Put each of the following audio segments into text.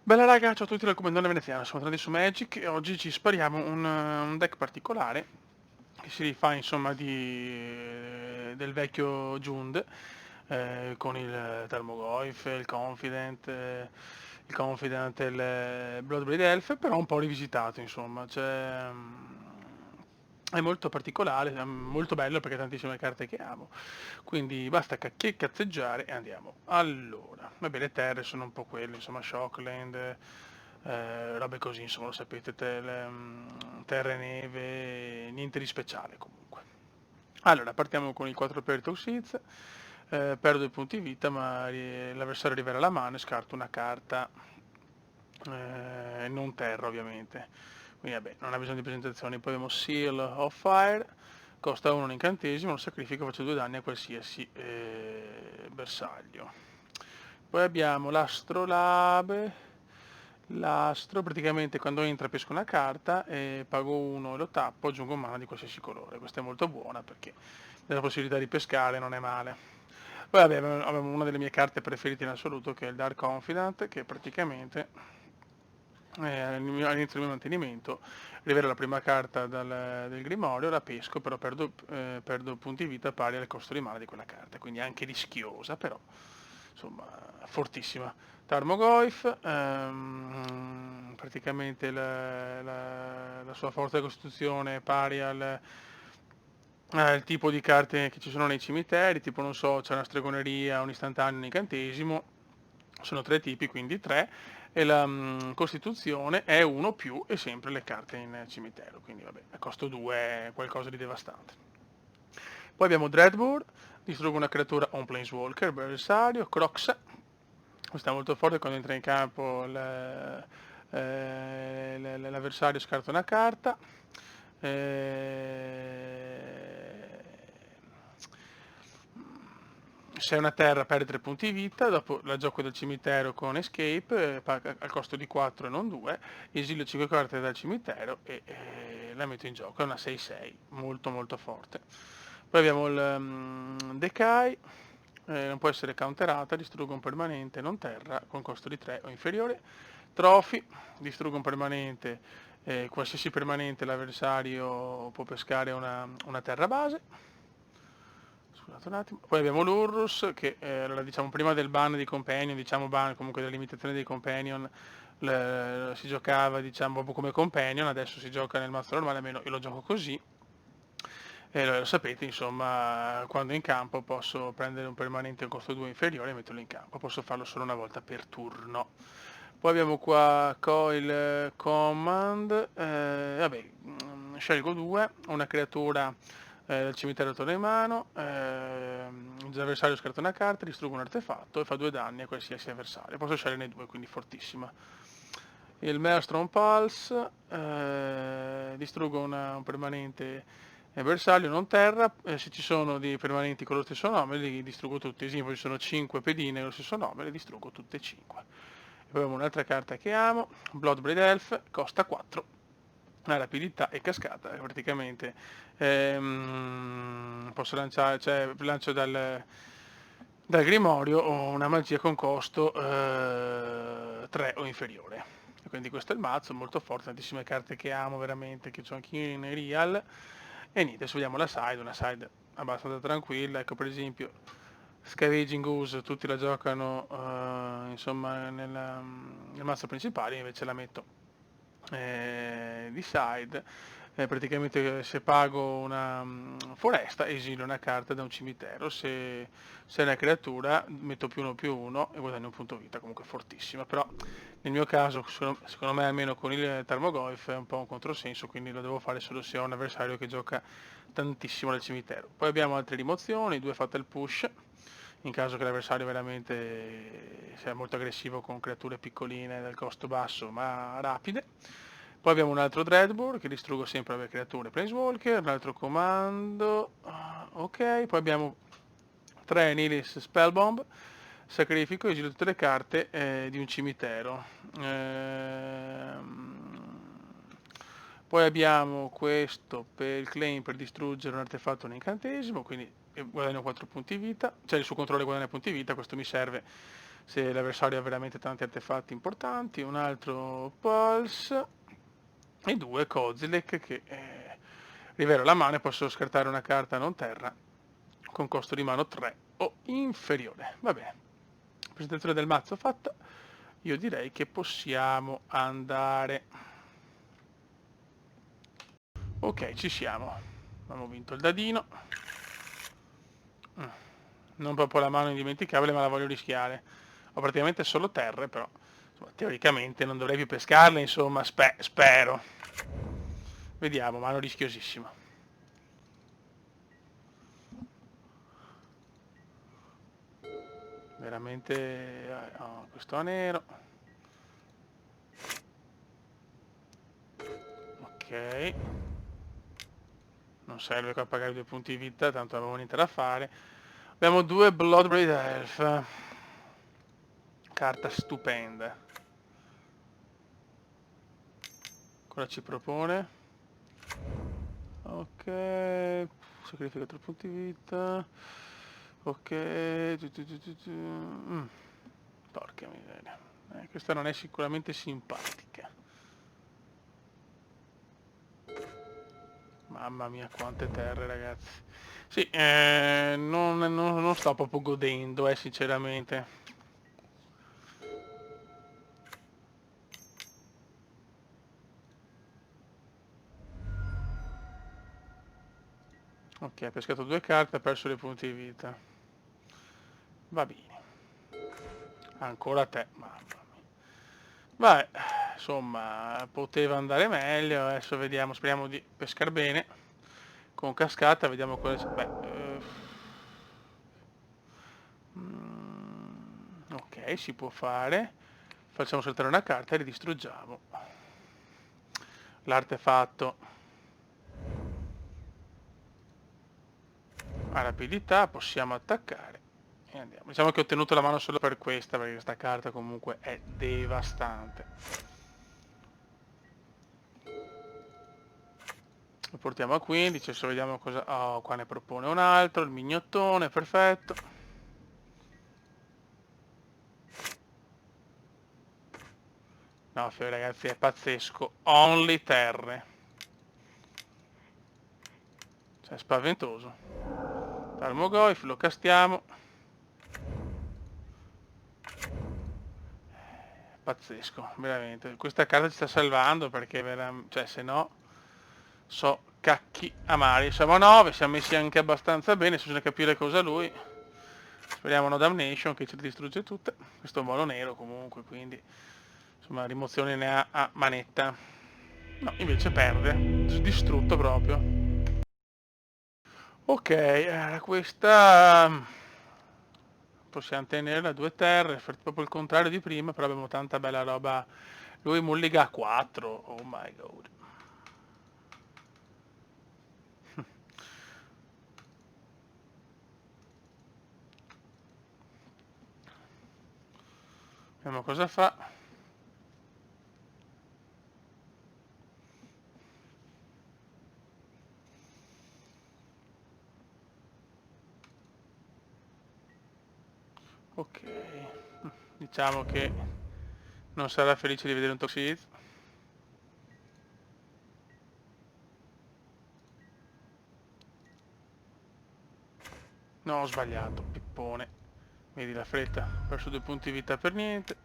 Bella raga, ciao a tutti dal Comandone Veneziano, siamo tornati su Magic e oggi ci spariamo un deck particolare che si rifà insomma del vecchio Jund con il Tarmogoyf, il Confident e il Bloodbraid Elf, però un po' rivisitato insomma, è molto particolare, è molto bello perché ha tantissime carte che amo, quindi basta cazzeggiare e andiamo. Allora, vabbè, le terre sono un po' quelle, insomma, Shockland, robe così, insomma, lo sapete, terre neve, niente di speciale comunque. Allora, partiamo con il 4 per Toxiz, perdo 2 punti vita, ma l'avversario rivela la mano e scarto una carta, non terra ovviamente. Quindi vabbè, non ha bisogno di presentazioni. Poi abbiamo Seal of Fire, costa 1 un incantesimo, lo sacrifico, faccio 2 danni a qualsiasi bersaglio. Poi abbiamo l'Astrolabe. L'astro praticamente quando entra pesco una carta e pago 1 e lo tappo, aggiungo mana di qualsiasi colore. Questa è molto buona perché la possibilità di pescare non è male. Poi vabbè, abbiamo una delle mie carte preferite in assoluto che è il Dark Confidant, che praticamente all'inizio del mio mantenimento rivela la prima carta del Grimorio, la pesco, però perdo punti vita pari al costo di mana di quella carta, quindi anche rischiosa, però insomma fortissima. Tarmogoyf, praticamente la sua forza di costituzione è pari al tipo di carte che ci sono nei cimiteri, tipo non so, c'è una stregoneria, un istantaneo, un incantesimo, sono 3 tipi, quindi 3, e la costituzione è 1 più e sempre le carte in cimitero, quindi vabbè, a costo 2 è qualcosa di devastante. Poi abbiamo Dreadbore, distruggo una creatura o un Planeswalker, bersaglio, Crox, questa è molto forte quando entra in campo l'avversario scarta una carta. Se è una terra perde 3 punti vita, dopo la gioco dal cimitero con Escape, al costo di 4 e non 2, esilio 5 carte dal cimitero e la metto in gioco, è una 6-6, molto molto forte. Poi abbiamo il Decay, non può essere counterata, distruggo un permanente non terra con costo di 3 o inferiore. Trophy, distruggo un permanente, qualsiasi permanente l'avversario può pescare una terra base. Scusate un attimo. Poi abbiamo l'Urrus che allora, diciamo prima del ban di Companion, diciamo ban comunque della limitazione dei Companion, si giocava diciamo proprio come Companion, adesso si gioca nel mazzo normale, almeno io lo gioco così. E lo sapete, insomma, quando in campo posso prendere un permanente a costo 2 inferiore e metterlo in campo, posso farlo solo una volta per turno. Poi abbiamo qua Coil Command, vabbè, scelgo 2, una creatura dal cimitero torna in mano, l'avversario scarta una carta, distruggo un artefatto e fa 2 danni a qualsiasi avversario. Posso sceglierne 2, quindi fortissima. Il Maelstrom Pulse, distruggo un permanente bersaglio, non terra, se ci sono dei permanenti con lo stesso nome li distruggo tutti, ad esempio ci sono 5 pedine con lo stesso nome, le distruggo tutte e 5. E poi abbiamo un'altra carta che amo, Bloodbraid Elf, costa 4, la rapidità è cascata, praticamente posso lanciare, cioè lancio dal Grimorio o una magia con costo 3 o inferiore. E quindi questo è il mazzo, molto forte, tantissime carte che amo veramente, che ho anch'io in real. E niente, adesso vediamo la side, una side abbastanza tranquilla, ecco per esempio Scavenging Ooze tutti la giocano insomma nel mazzo principale, invece la metto di side, praticamente se pago una foresta esilio una carta da un cimitero, se è una creatura metto più uno e guadagno un punto vita, comunque fortissima, però nel mio caso secondo me almeno con il Tarmogoyf è un po' un controsenso, quindi lo devo fare solo se ho un avversario che gioca tantissimo nel cimitero. Poi abbiamo altre rimozioni, 2 fatte al push, in caso che l'avversario veramente sia molto aggressivo con creature piccoline del costo basso ma rapide. Poi abbiamo un altro Dreadbore che distruggo sempre le creature Planeswalker, un altro comando, ok, poi abbiamo 3 Nilis Spellbomb, sacrifico e giro tutte le carte di un cimitero. Poi abbiamo questo per il claim per distruggere un artefatto o un incantesimo, quindi guadagno 4 punti vita, cioè il suo controllo guadagna punti vita, questo mi serve se l'avversario ha veramente tanti artefatti importanti, un altro Pulse e 2 Kozilek che rivelo la mano e posso scartare una carta non terra con costo di mano 3 o inferiore. Va bene, presentazione del mazzo fatta, io direi che possiamo andare. Ok, ci siamo, abbiamo vinto il dadino. Non proprio la mano indimenticabile, ma la voglio rischiare. Ho praticamente solo terre, però insomma, teoricamente non dovrei più pescarle, insomma, spero. Vediamo, mano rischiosissima. Veramente... oh, questo a nero. Ok. Non serve qua pagare 2 punti di vita, tanto avevo niente da fare. Abbiamo 2 Bloodbraid Elf. Carta stupenda. Cosa ci propone? Ok, sacrifica 3 punti vita. Ok. Porca miseria. Questa non è sicuramente simpatica. Mamma mia, quante terre, ragazzi. Sì, non sto proprio godendo, sinceramente. Ok, ha pescato 2 carte, ha perso dei punti di vita. Va bene. Ancora te, mamma mia. Vabbè, insomma, poteva andare meglio, adesso vediamo, speriamo di pescare bene. Con cascata, vediamo cosa... Beh, ok, si può fare. Facciamo saltare una carta e ridistruggiamo. L'artefatto ha rapidità, possiamo attaccare. E andiamo. Diciamo che ho tenuto la mano solo per questa, perché questa carta comunque è devastante. Lo portiamo a 15, adesso vediamo cosa... Oh, qua ne propone un altro, il mignottone, perfetto. No, ragazzi, è pazzesco. Only terre. Cioè, è spaventoso. Tarmogoyf, lo castiamo. Pazzesco, veramente. Questa carta ci sta salvando perché cioè, se no so cacchi amari. Siamo a 9, siamo messi anche abbastanza bene, bisogna capire cosa lui. Speriamo no Damnation che ce le distrugge tutte. Questo è un mono nero comunque, quindi insomma rimozione ne ha a manetta. No, invece perde. Distrutto proprio. Ok, questa possiamo tenerla 2 terre, proprio il contrario di prima, però abbiamo tanta bella roba. Lui mulliga a 4, oh my god. Vediamo cosa fa. Ok, diciamo che non sarà felice di vedere un Toxic. No, ho sbagliato, pippone. Vedi la fretta, ho perso 2 punti vita per niente.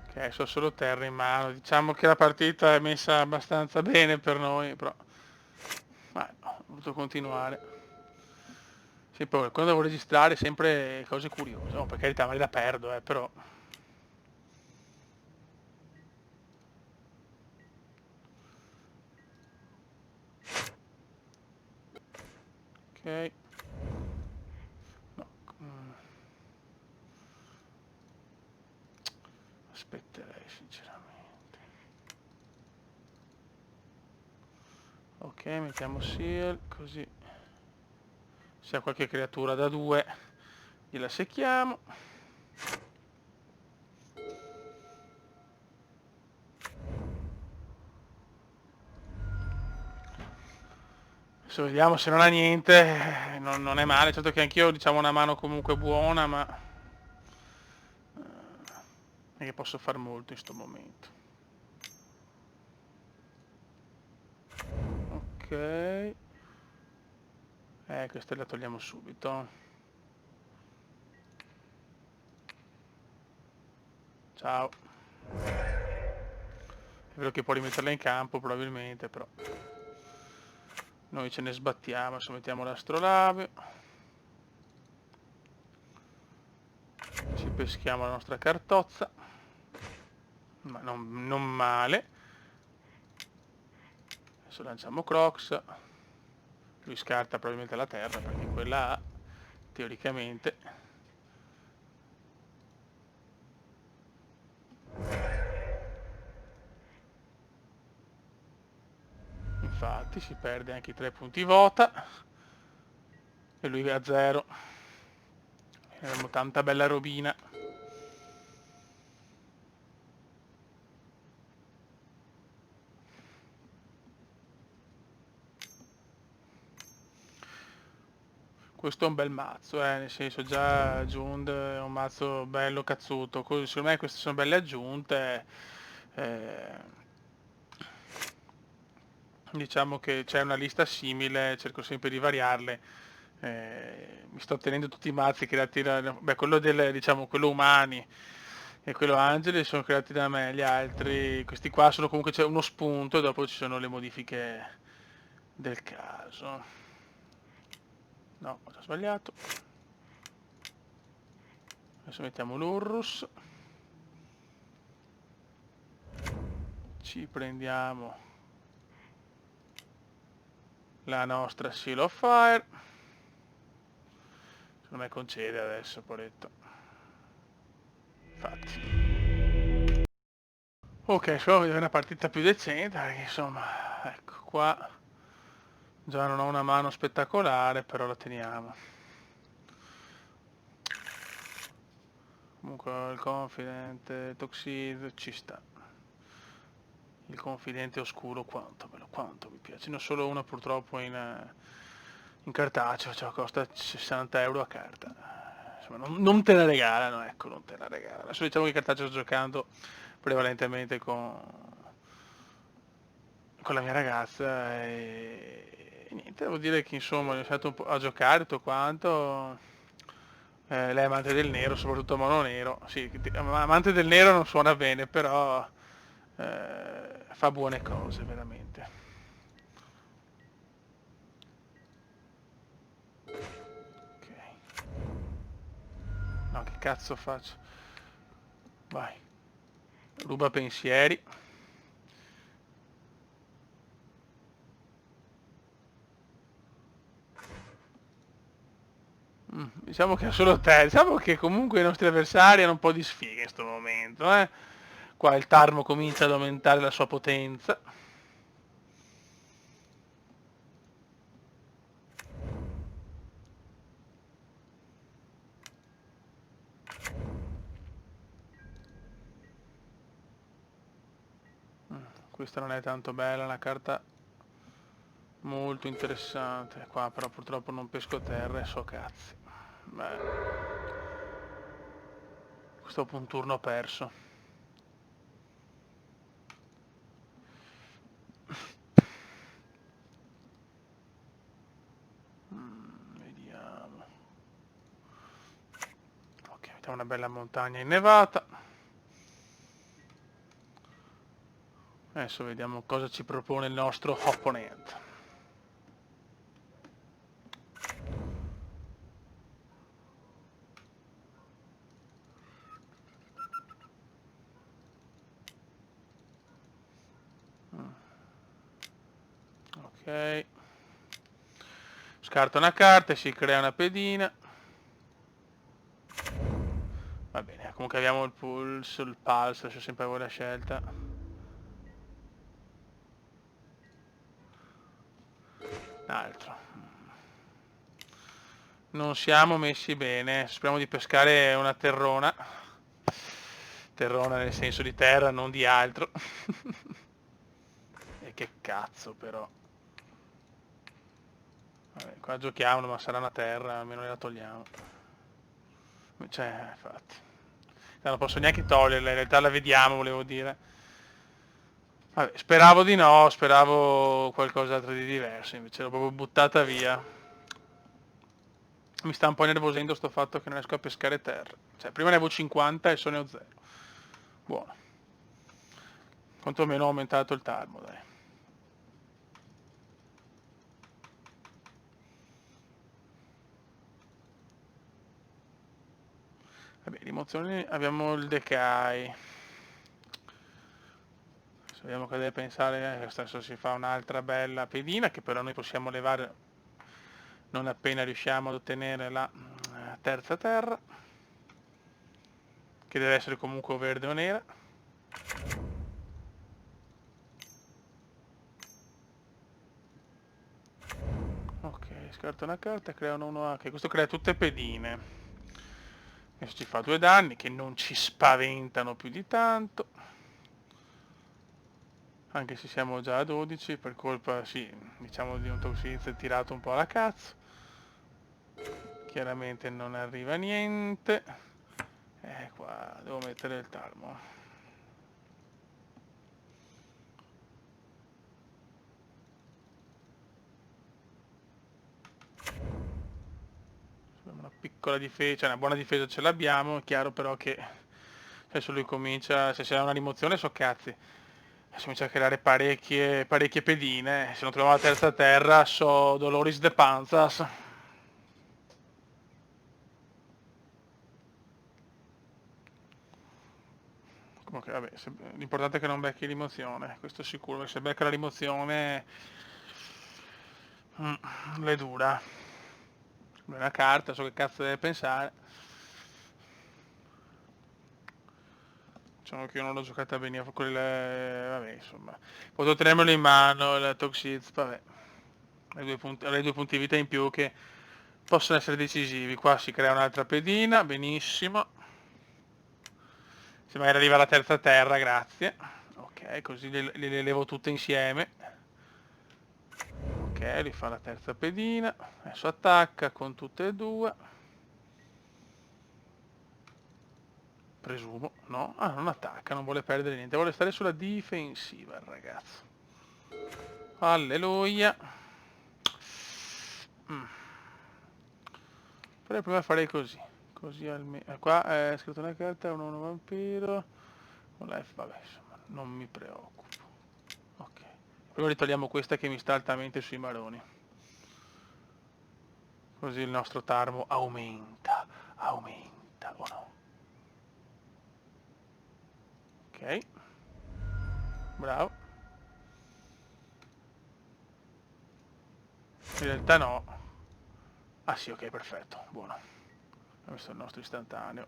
Ok, so solo terra in mano. Diciamo che la partita è messa abbastanza bene per noi, però... ho voluto continuare. Sì, poi quando devo registrare sempre cose curiose. No, per carità, magari la perdo, però... Ok. No. Aspetterei sinceramente. Ok, mettiamo seal, così se ha qualche creatura da 2 gliela secchiamo. Adesso vediamo se non ha niente, non è male, certo che anch'io diciamo una mano comunque buona, ma non è che posso far molto in sto momento. Ok. Questa la togliamo subito. Ciao. È vero che può rimetterla in campo probabilmente, però noi ce ne sbattiamo, adesso mettiamo l'astrolabio. Ci peschiamo la nostra cartozza. Ma non male. Adesso lanciamo Crocs. Lui scarta probabilmente la terra perché quella ha, teoricamente. Infatti si perde anche i 3 punti vota. E lui a 0. Abbiamo tanta bella robina. Questo è un bel mazzo, nel senso già Jund è un mazzo bello cazzuto. Secondo me queste sono belle aggiunte. Diciamo che c'è una lista simile, cerco sempre di variarle. Mi sto tenendo tutti i mazzi creati beh, quello diciamo, quello umani e quello angeli sono creati da me, gli altri, questi qua sono comunque c'è uno spunto e dopo ci sono le modifiche del caso. No, ho già sbagliato. Adesso mettiamo l'Urrus. Ci prendiamo la nostra Seal of Fire. Secondo me concede adesso, poretto. Infatti. Ok, spero di avere una partita più decente, perché insomma, ecco, qua già non ho una mano spettacolare, però la teniamo. Comunque il Confident, Toxid, ci sta. Il Confidente Oscuro, quanto mi piace. Ce n'ho solo una purtroppo in cartaceo, cioè costa 60 euro a carta. Insomma, non te la regalano, ecco, non te la regalano. Adesso diciamo che cartaceo sto giocando prevalentemente con la mia ragazza e niente, devo dire che insomma ho iniziato un po' a giocare tutto quanto. Lei è amante del nero, soprattutto mono nero. Sì, amante del nero non suona bene, però fa buone cose veramente. Ok. No, che cazzo faccio? Vai. Ruba pensieri. Diciamo che è solo te. Diciamo che comunque i nostri avversari hanno un po' di sfiga in questo momento, eh. Qua il Tarmo comincia ad aumentare la sua potenza. Questa non è tanto bella, una carta molto interessante. Qua però purtroppo non pesco terra e so cazzi. Beh, questo è un turno perso. Vediamo. Ok, mettiamo una bella montagna innevata. Adesso vediamo cosa ci propone il nostro opponente. Ok. Scarta una carta e si crea una pedina. Va bene, comunque abbiamo il pulso, il pulse, c'è sempre voi la scelta. Altro. Non siamo messi bene, speriamo di pescare una terrona. Terrona nel senso di terra, non di altro. E che cazzo però. Qua giochiamo, ma sarà una terra, almeno la togliamo. Cioè, infatti. Non posso neanche toglierla, in realtà la vediamo, volevo dire. Vabbè, speravo di no, speravo qualcos'altro di diverso, invece l'ho proprio buttata via. Mi sta un po' nervosendo sto fatto che non riesco a pescare terra. Cioè, prima ne avevo 50 e adesso ne ho 0. Buono. Quantomeno ho aumentato il tarmo, dai. Vabbè, rimozioni abbiamo il decay. Adesso vediamo cosa deve pensare. Adesso si fa un'altra bella pedina che però noi possiamo levare non appena riusciamo ad ottenere la terza terra, che deve essere comunque o verde o nera. Ok, scarta una carta e crea un 1A, che questo crea tutte pedine. Adesso ci fa 2 danni che non ci spaventano più di tanto. Anche se siamo già a 12 per colpa, sì, diciamo di un Toxic tirato un po' alla cazzo. Chiaramente non arriva niente. Qua devo mettere il tarmo. Una piccola difesa, cioè una buona difesa ce l'abbiamo, è chiaro però che adesso lui comincia, se c'è una rimozione so cazzi, adesso comincia a creare parecchie pedine, se non troviamo la terza terra so Doloris de Panzas. Comunque vabbè, l'importante è che non becchi rimozione, questo è sicuro, perché se becca la rimozione le dura. Una carta, so che cazzo deve pensare. Diciamo che io non l'ho giocata benissimo, quelle, vabbè, insomma. Potevo tenermelo in mano, il Toxic, vabbè. Avrei 2 punti vita in più che possono essere decisivi. Qua si crea un'altra pedina, benissimo. Se magari arriva la terza terra, grazie. Ok, così le levo tutte insieme. Ok, li fa la terza pedina. Adesso attacca con tutte e 2. Presumo, no? Ah, non attacca, non vuole perdere niente, vuole stare sulla difensiva il ragazzo. Alleluia. Mm. Però prima farei così. Così almeno. Qua è scritto una carta, uno vampiro. Con la F, vabbè, insomma, non mi preoccupo. Ok. Prima ritogliamo questa che mi sta altamente sui maroni. Così il nostro tarmo aumenta. Aumenta, o no? Ok. Bravo. In realtà no. Ah sì, ok, perfetto. Buono. Ho messo il nostro istantaneo.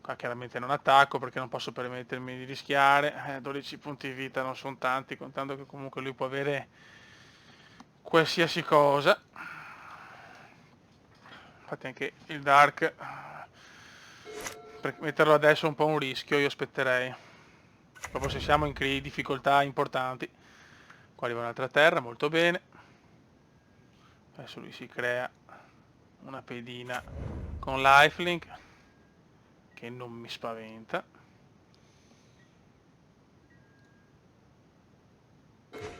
Qua chiaramente non attacco perché non posso permettermi di rischiare. 12 punti di vita non sono tanti, contando che comunque lui può avere qualsiasi cosa. Infatti anche il Dark, per metterlo adesso è un po' un rischio, io aspetterei. Proprio se siamo in difficoltà importanti. Qua arriva un'altra terra, molto bene. Adesso lui si crea una pedina con lifelink, che non mi spaventa.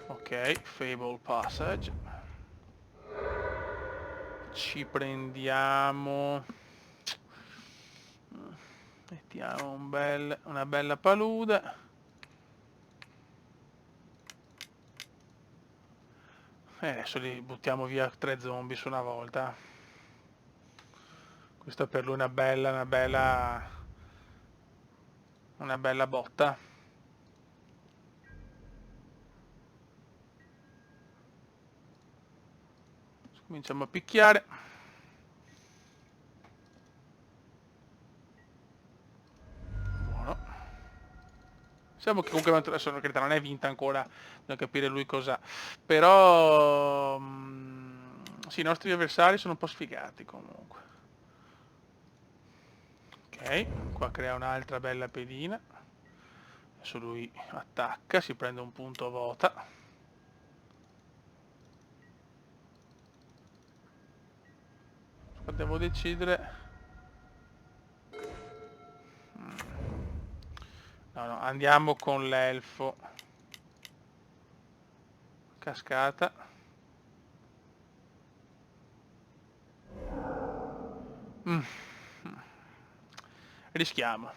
Ok, Fable Passage. Ci prendiamo, mettiamo una bella palude. E adesso li buttiamo via 3 zombie su una volta. Questa per lui è una bella botta. Cominciamo a picchiare. Buono. Diciamo che comunque adesso non è vinta ancora, bisogna capire lui cosa. Però sì, i nostri avversari sono un po' sfigati comunque. Ok, qua crea un'altra bella pedina. Adesso lui attacca, si prende un punto vota. Devo decidere. No, no, andiamo con l'elfo. Cascata. Rischiamo.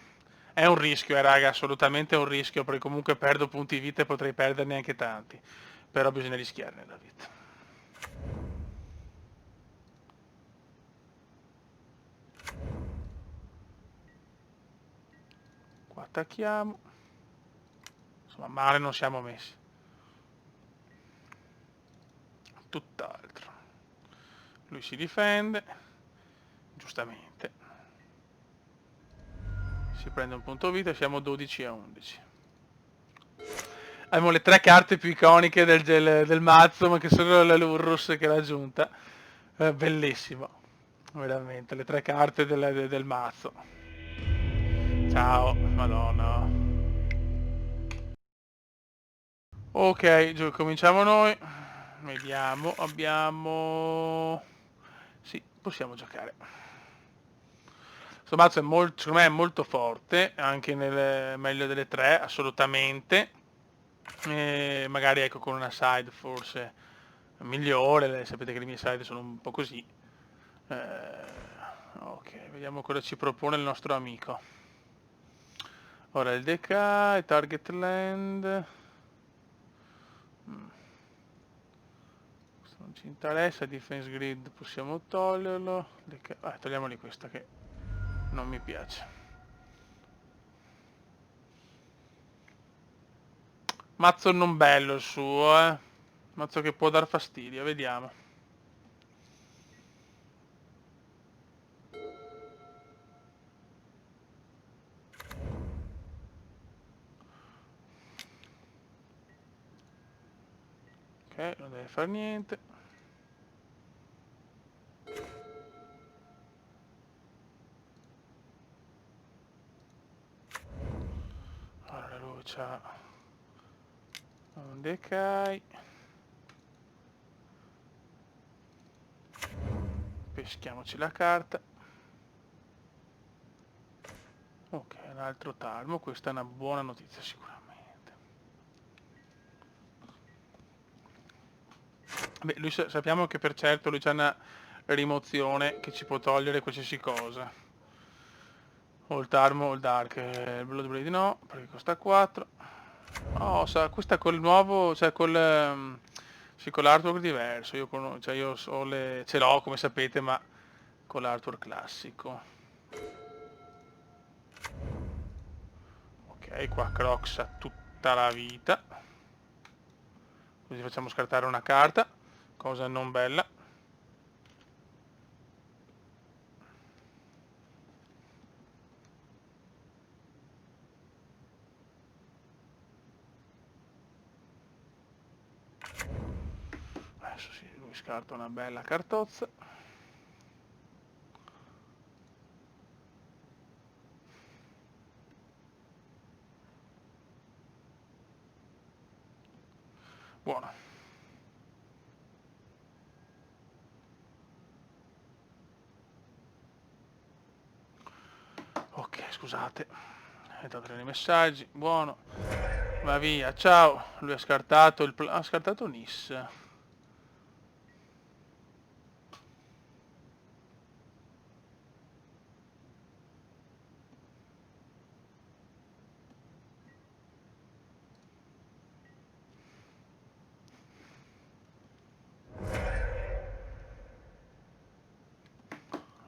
È un rischio, raga, assolutamente un rischio, perché comunque perdo punti vita e potrei perderne anche tanti. Però bisogna rischiare nella vita. Qua attacchiamo. Insomma, male non siamo messi. Tutt'altro. Lui si difende. Giustamente. Si prende un punto vita e siamo 12 a 11. Abbiamo le tre carte più iconiche del mazzo, ma che sono la Lurrus che l'ha aggiunta. Bellissimo. Veramente, le tre carte del mazzo. Ciao, madonna. Ok, cominciamo noi. Vediamo, abbiamo... Sì, possiamo giocare. Questo mazzo è molto, secondo me è molto forte, anche nel meglio delle tre, assolutamente. Magari ecco con una side forse migliore, sapete che le mie side sono un po' così. Ok, vediamo cosa ci propone il nostro amico. Ora il DK, il target land. Questo non ci interessa, defense grid possiamo toglierlo. Togliamoli questa che non mi piace. Mazzo non bello il suo, eh. Mazzo che può dar fastidio, vediamo. Ok, non deve fare niente. Allora lui c'ha un decai. Peschiamoci la carta. Ok, un altro talmo, questa è una buona notizia sicuramente. Beh, lui sappiamo che per certo lui c'ha una rimozione che ci può togliere qualsiasi cosa. O il Tarmo o il Dark. Il Bloodblade no, perché costa 4. Oh, questa col nuovo, cioè sì, con l'artwork diverso. Cioè io ce l'ho come sapete, ma con l'artwork classico. Ok, qua Crocs ha tutta la vita. Così facciamo scartare una carta, cosa non bella. Adesso sì, lui scarta una bella cartozza. Buono. Ok, scusate. È entrato nei messaggi. Buono. Va via, ciao. Lui ha scartato ha scartato Nis.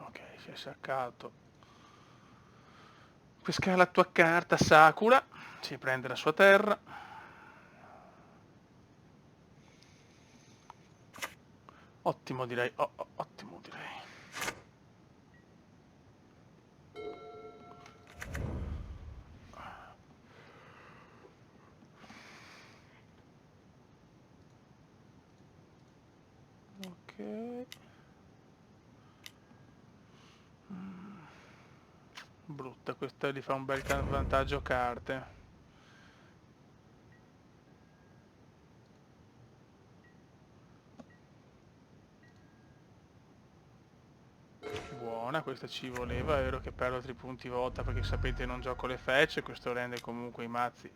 Ok, si è saccato. Pesca la tua carta Sakura. Si prende la sua terra. Ottimo direi. Ottimo direi. Ok. Brutta, questa gli fa un bel vantaggio carte. mana, questa ci voleva, è vero che perdo altri punti volta perché sapete non gioco le fecce, questo rende comunque i mazzi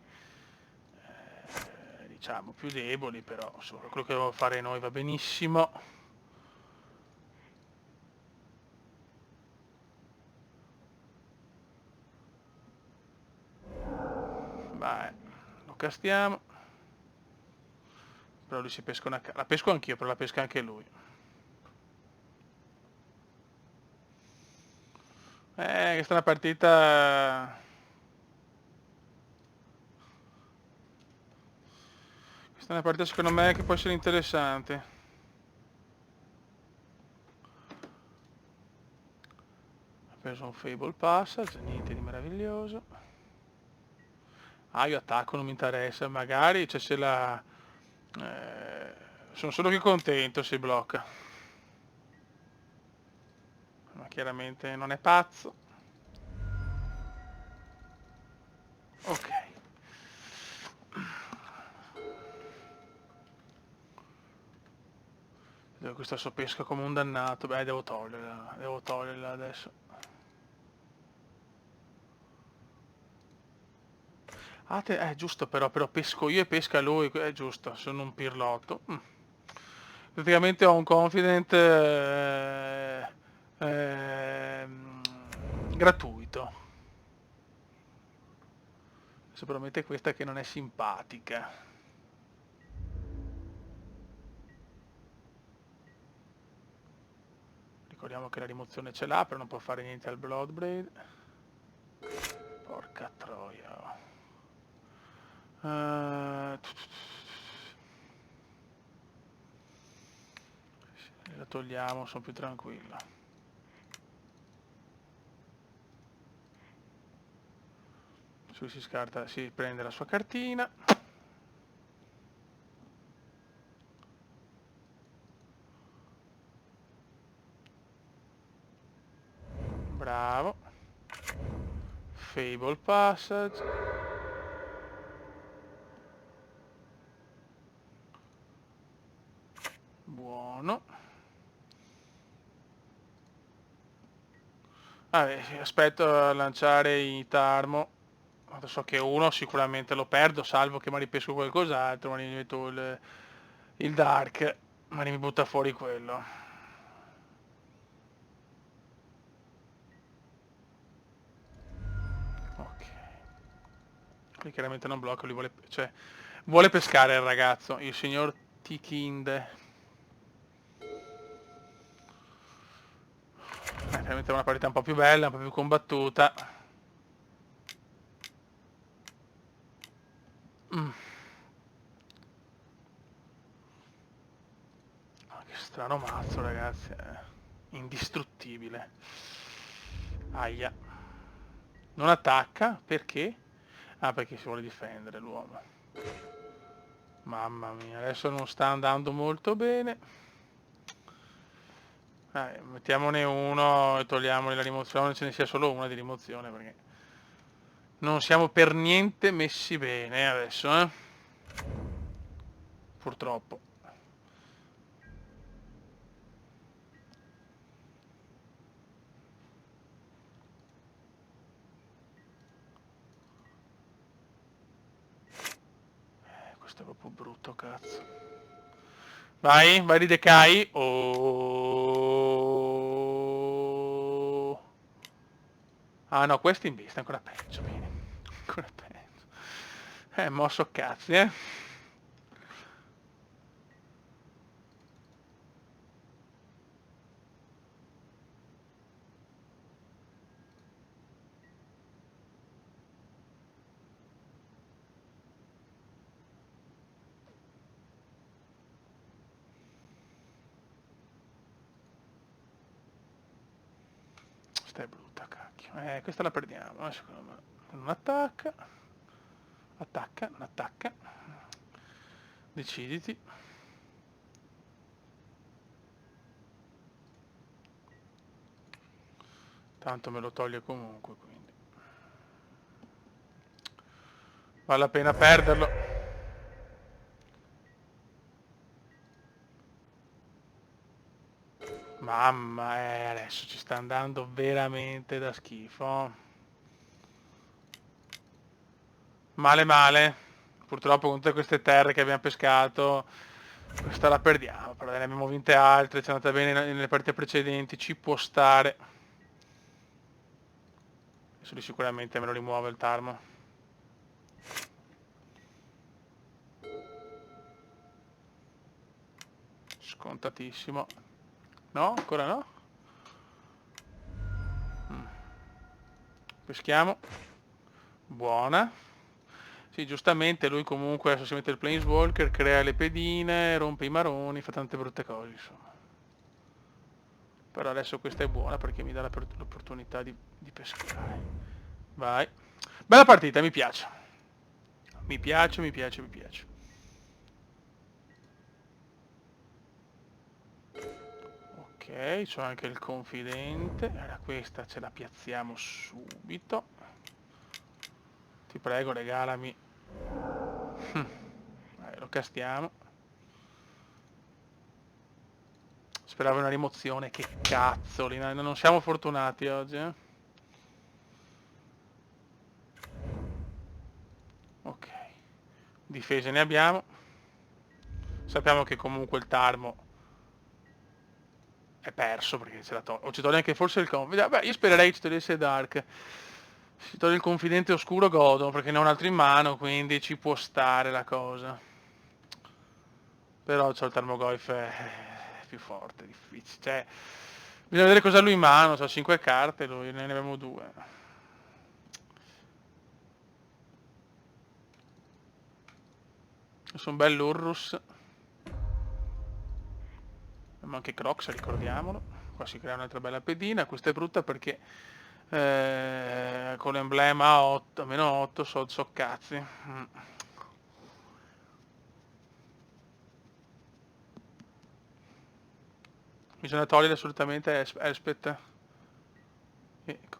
diciamo più deboli, però insomma quello che devo fare noi va benissimo. Vai, lo castiamo. Però lui si pesca una la pesco anch'io, però la pesca anche lui. Questa è una partita. Questa è una partita secondo me che può essere interessante. Ha preso un Fable Passage, niente di meraviglioso. Ah, io attacco, non mi interessa, magari, cioè se la. Sono solo che contento se blocca. Ma chiaramente non è pazzo. Ok. Questa pesca come un dannato. Beh, devo toglierla adesso. Ah, giusto però pesco io e pesca lui, è giusto, sono un pirlotto. Praticamente ho un confident ehm, gratuito. Adesso promette questa che non è simpatica. Ricordiamo che la rimozione ce l'ha, però non può fare niente al Bloodbraid. Porca troia. Eh, La togliamo, sono più tranquillo. Su si scarta, si prende la sua cartina. Bravo. Fable Passage. Buono. Aspetto a lanciare i Tarmo. So che uno sicuramente lo perdo, salvo che mi ripesco qualcos'altro, ma mi metto il Dark, ma mi butta fuori quello. Ok. Lui chiaramente non blocca, lui vuole, cioè, vuole pescare il ragazzo, il signor Tikinde. Chiaramente è una partita un po' più bella, un po' più combattuta. Mm. Che strano mazzo, ragazzi. Indistruttibile. Aia. Non attacca? Perché? Ah, perché si vuole difendere l'uomo. Mamma mia, adesso non sta andando molto bene. Mettiamone uno e togliamogli la rimozione, ce ne sia solo una di rimozione perché non siamo per niente messi bene adesso, eh? Purtroppo. Questo è proprio brutto, cazzo. Vai, vai di Decai. Oh. Ah no, questo in vista, ancora peggio, bene. Ancora peggio. Mosso cazzi, eh. Questa è brutta, cacchio. Questa la perdiamo, secondo me. Non attacca. Attacca, non attacca. Deciditi. Tanto me lo toglie comunque, quindi. Vale la pena perderlo. Mamma, adesso ci sta andando veramente da schifo. Male male. Purtroppo con tutte queste terre che abbiamo pescato, questa la perdiamo, però ne abbiamo vinte altre, ci è andata bene nelle partite precedenti, ci può stare. Adesso lì sicuramente me lo rimuove il tarmo. Scontatissimo. No, ancora no. Peschiamo. Buona. Sì, giustamente lui comunque adesso si mette il Planeswalker, crea le pedine, rompe i maroni, fa tante brutte cose, insomma. Però adesso questa è buona perché mi dà l'opportunità di pescare. Vai. Bella partita, mi piace. Mi piace, mi piace, mi piace. Ok, c'ho anche il confidente. Allora questa ce la piazziamo subito. Ti prego, regalami. Lo castiamo. Speravo una rimozione, che cazzoli, non siamo fortunati oggi, eh? Ok, difese ne abbiamo. Sappiamo che comunque il Tarmo è perso perché ce la toglie. O ci toglie anche forse il confidente. Beh, io spererei che ci togliesse Dark. Si toglie il confidente oscuro, godo, perché ne ho un altro in mano, quindi ci può stare la cosa. Però c'ho il Tarmogoyf è più forte, difficile. Cioè, bisogna vedere cosa ha lui in mano, c'ha 5 carte, lui ne abbiamo 2. Sono bell'Urrus. Abbiamo anche Crocs, ricordiamolo. Qua si crea un'altra bella pedina. Questa è brutta perché con l'emblema a 8, meno 8 so cazzi. Bisogna togliere assolutamente Elspeth.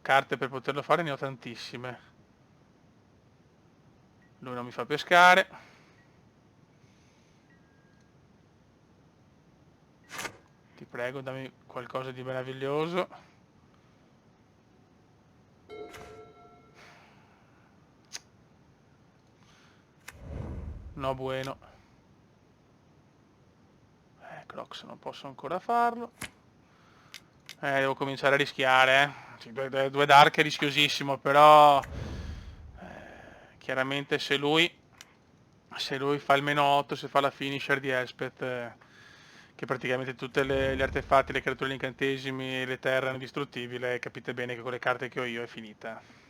Carte per poterlo fare ne ho tantissime. Lui non mi fa pescare. Ti prego, dammi qualcosa di meraviglioso. No bueno. Crocs non posso ancora farlo. Devo cominciare a rischiare, eh. Sì, due Dark è rischiosissimo, però chiaramente se lui fa il meno 8, se fa la finisher di Elspeth, che praticamente tutte gli artefatti, le creature, gli incantesimi e le terre erano indistruttibili, capite bene che con le carte che ho io è finita.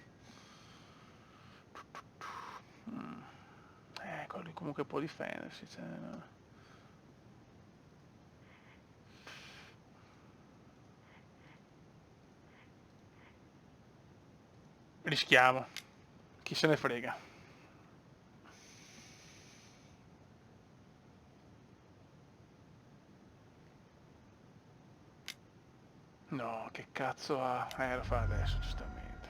Lui comunque può difendersi. Cioè, no. Rischiamo. Chi se ne frega. No, che cazzo ha? Lo fa adesso, giustamente.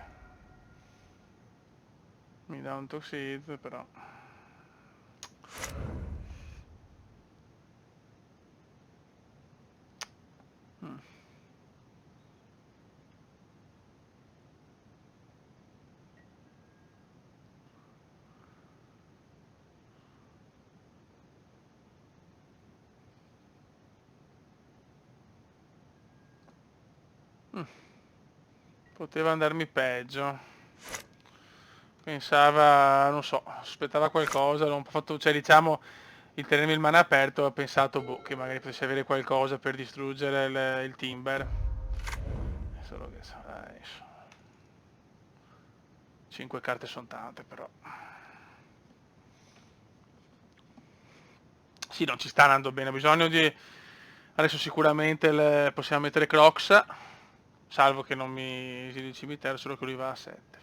Mi dà un Toxic, però. Mm. Mm. Poteva andarmi peggio. Pensava, non so, aspettava qualcosa, l'ho un po' fatto, cioè diciamo, il tenermi il mana aperto, ho pensato, boh, che magari potesse avere qualcosa per distruggere il Timber. Solo che, adesso, 5 carte sono tante, però. Sì, non ci sta andando bene, ho bisogno di. Adesso sicuramente possiamo mettere Crocs, salvo che non mi esili il cimitero, solo che lui va a 7.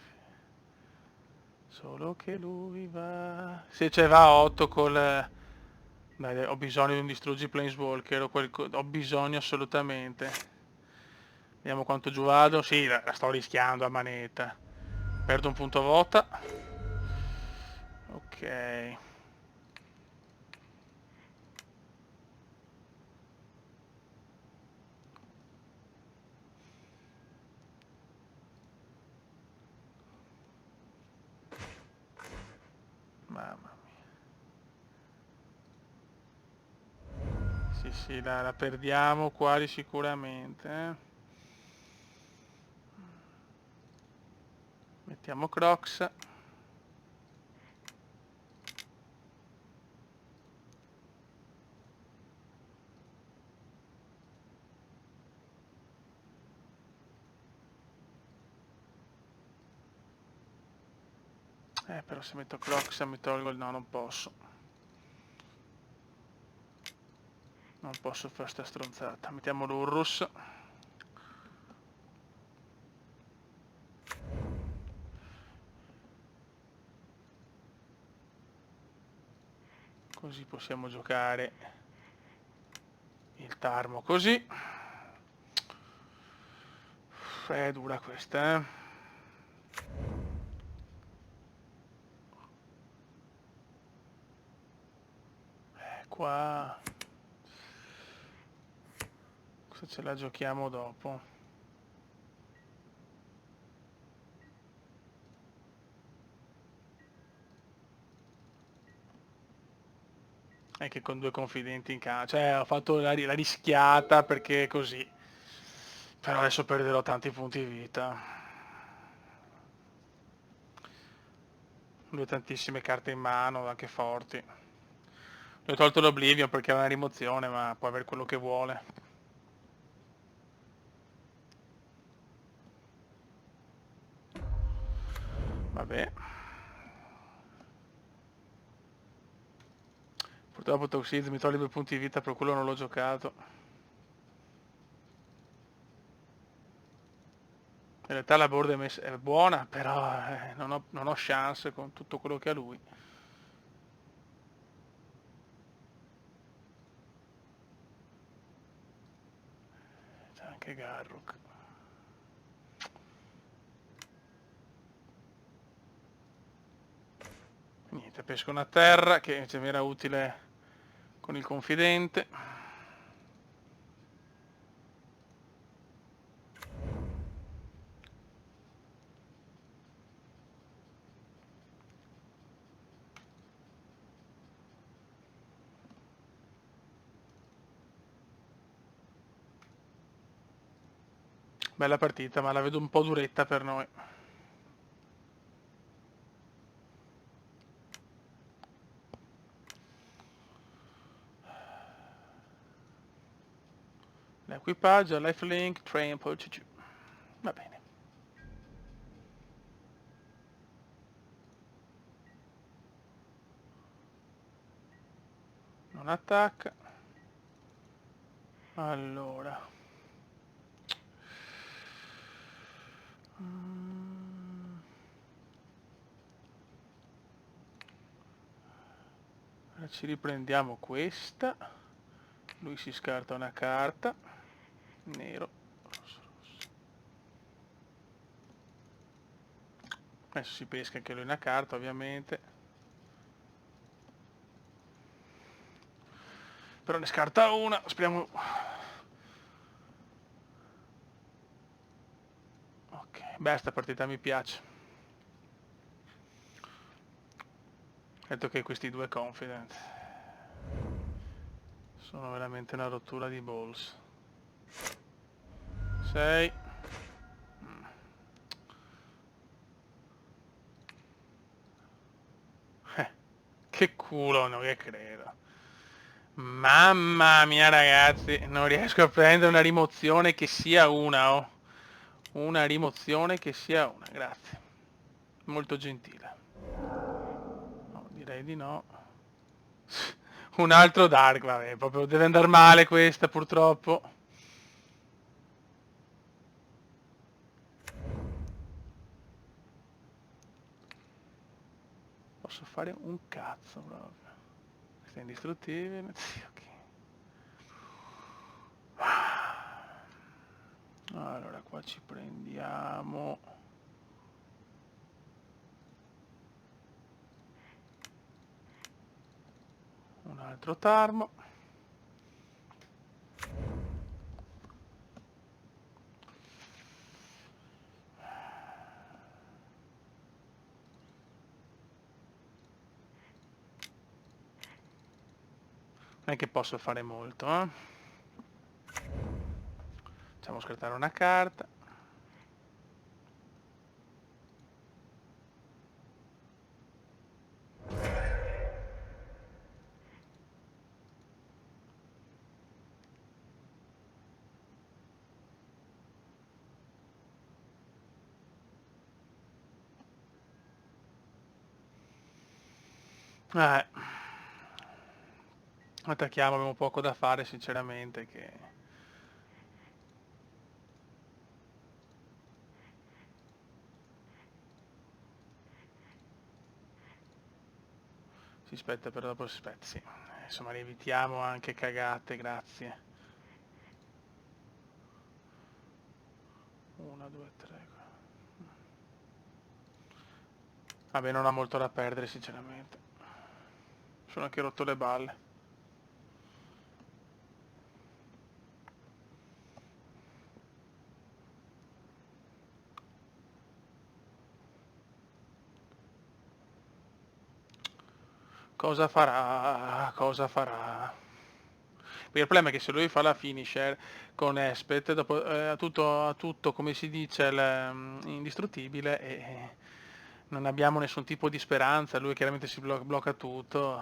Solo che lui va. Se cioè va a 8 col. Dai, ho bisogno di un distruggi Planeswalker, ho bisogno assolutamente. Vediamo quanto giù vado. Sì, la sto rischiando a manetta. Perdo un punto vota. Ok. Mamma mia. Sì, sì, la perdiamo quasi sicuramente. Mettiamo Crocs. Però se metto Crocs mi tolgo il... No, non posso. Non posso fare sta stronzata. Mettiamo l'Urrus. Così possiamo giocare il Tarmo così. È dura questa, eh. Qua... Cosa ce la giochiamo dopo? È che con due confidenti in casa, cioè ho fatto la rischiata perché così, però adesso perderò tanti punti vita, due tantissime carte in mano, anche forti. Le ho tolto l'Oblivion perché è una rimozione, ma può avere quello che vuole. Vabbè. Purtroppo Toxiz mi toglie 2 punti vita, per quello non l'ho giocato. In realtà la board è buona, però non ho chance con tutto quello che ha lui. C'è anche Garruk. Niente, pesco una terra che invece mi era utile con il confidente. Bella partita, ma la vedo un po' duretta per noi. L'equipaggio, lifelink, train, poi GG. Va bene. Non attacca. Allora. Ora ci riprendiamo questa. Lui si scarta una carta. Nero. Rosso, rosso. Adesso si pesca anche lui una carta, ovviamente. Però ne scarta una. Speriamo... Ok, beh, sta partita mi piace. Detto che questi due confident sono veramente una rottura di balls. 6. Che culo, non che credo. Mamma mia ragazzi, non riesco a prendere una rimozione che sia una, oh. Una rimozione che sia una, grazie. Molto gentile. No, direi di no. Un altro Dark, vabbè, proprio deve andare male questa purtroppo. Posso fare un cazzo proprio. Questa è indistruttibile. Sì, ok. Allora qua ci prendiamo un altro tarmo. è che posso fare molto, eh. Facciamo scartare una carta. Eh, attacchiamo, abbiamo poco da fare sinceramente che... Si aspetta, però dopo si aspetta, sì. Insomma, evitiamo anche cagate, grazie. 1, 2, 3. Vabbè, non ha molto da perdere sinceramente. Sono anche rotto le balle. Cosa farà? Cosa farà? Perché il problema è che se lui fa la finisher con Espet, dopo ha tutto, come si dice, indistruttibile e non abbiamo nessun tipo di speranza. Lui chiaramente si blocca tutto.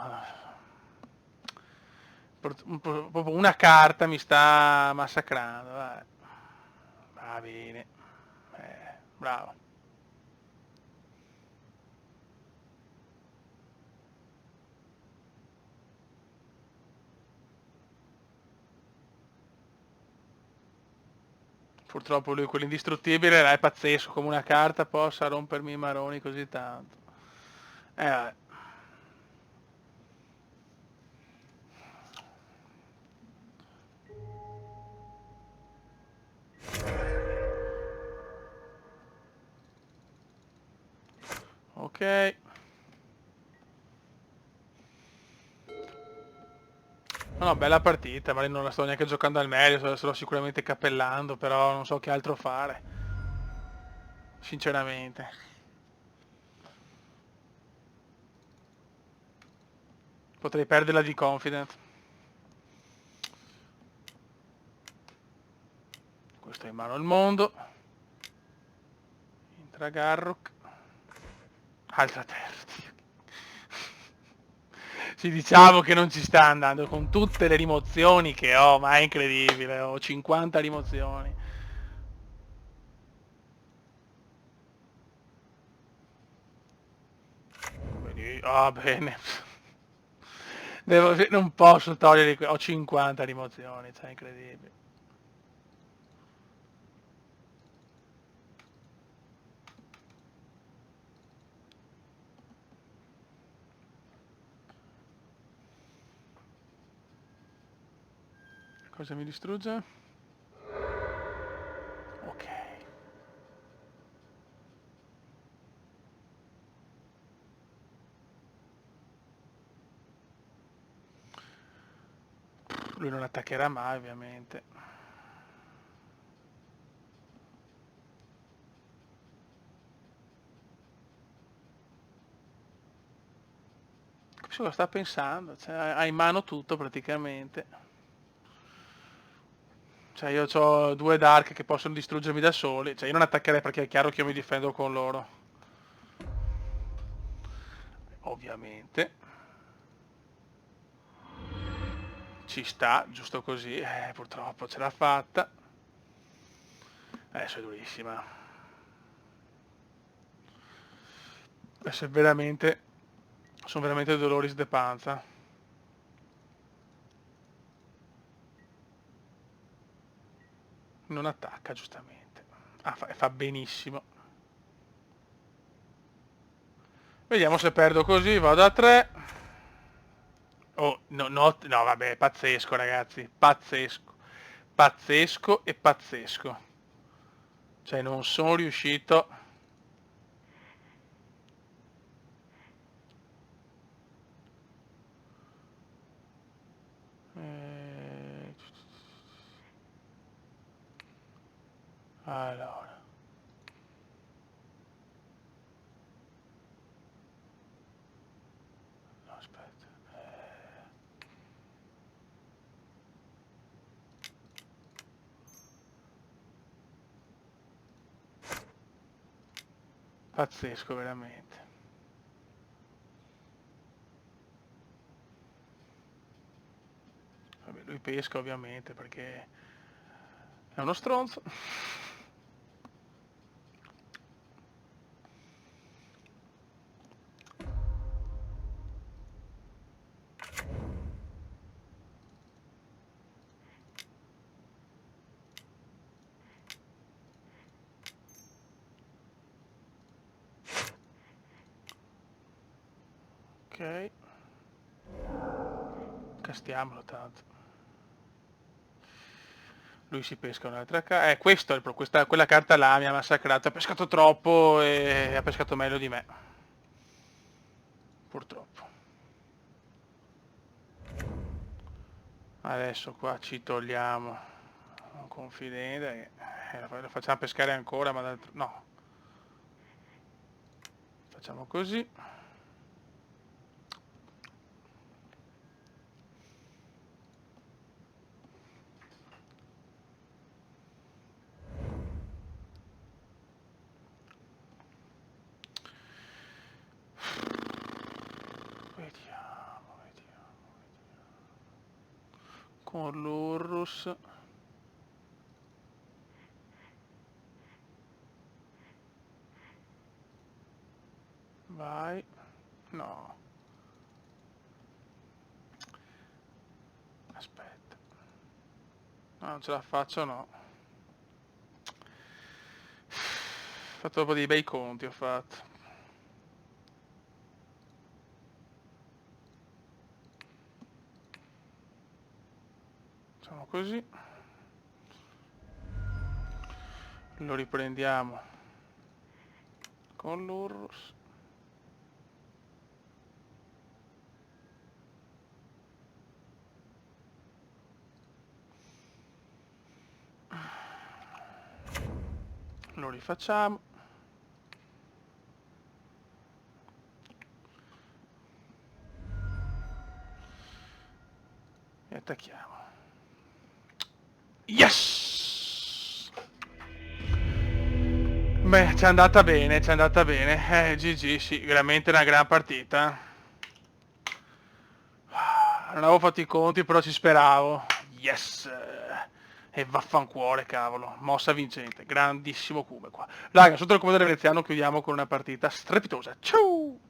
Proprio una carta mi sta massacrando. Va bene. Bravo. Purtroppo lui quell'indistruttibile là è pazzesco, come una carta possa rompermi i maroni così tanto. Vabbè. Ok. No, no, bella partita, ma non la sto neanche giocando al meglio, sto sicuramente cappellando, però non so che altro fare, sinceramente. Potrei perderla di confidence. Questo è in mano al mondo. Entra Garruk. Altra terra. Sì, diciamo che non ci sta andando con tutte le rimozioni che ho, ma è incredibile, ho 50 rimozioni. Ah, bene. Non posso togliere, ho 50 rimozioni, cioè incredibile. Cosa mi distrugge? Ok. Lui non attaccherà mai, ovviamente. Capisco cosa sta pensando, cioè, ha in mano tutto praticamente. Cioè io ho due Dark che possono distruggermi da soli, cioè io non attaccherei perché è chiaro che io mi difendo con loro. Ovviamente. Ci sta, giusto così, purtroppo ce l'ha fatta. Adesso è durissima. Adesso è veramente... Sono veramente dolori de panza. Non attacca, giustamente. Ah, fa benissimo. Vediamo se perdo così, vado a 3. Oh, no, no, no, vabbè, pazzesco ragazzi, pazzesco. Pazzesco e pazzesco. Cioè non sono riuscito... Eh, allora, no, aspetta. Pazzesco veramente. Vabbè, lui pesca ovviamente perché è uno stronzo. Ok. Castiamolo tanto. Lui si pesca un'altra carta. Questo è quella carta là mi ha massacrato. Ha pescato troppo e ha pescato meglio di me. Purtroppo. Adesso qua ci togliamo un confidente. Lo facciamo pescare ancora, ma d'altro... No. Facciamo così. Vediamo. Con l'Urrus. Vai. No. Aspetta. No, non ce la faccio, no. Ho fatto proprio dei bei conti, ho fatto. Facciamo così. Lo riprendiamo con l'Urrus. Lo rifacciamo. E attacchiamo. Yes! Beh, ci è andata bene, ci è andata bene. GG, sì, veramente una gran partita. Non avevo fatto i conti, però ci speravo. Yes! E vaffancuore, cavolo. Mossa vincente. Grandissimo Kume qua. Raga, sotto il comando veneziano chiudiamo con una partita strepitosa. Ciao!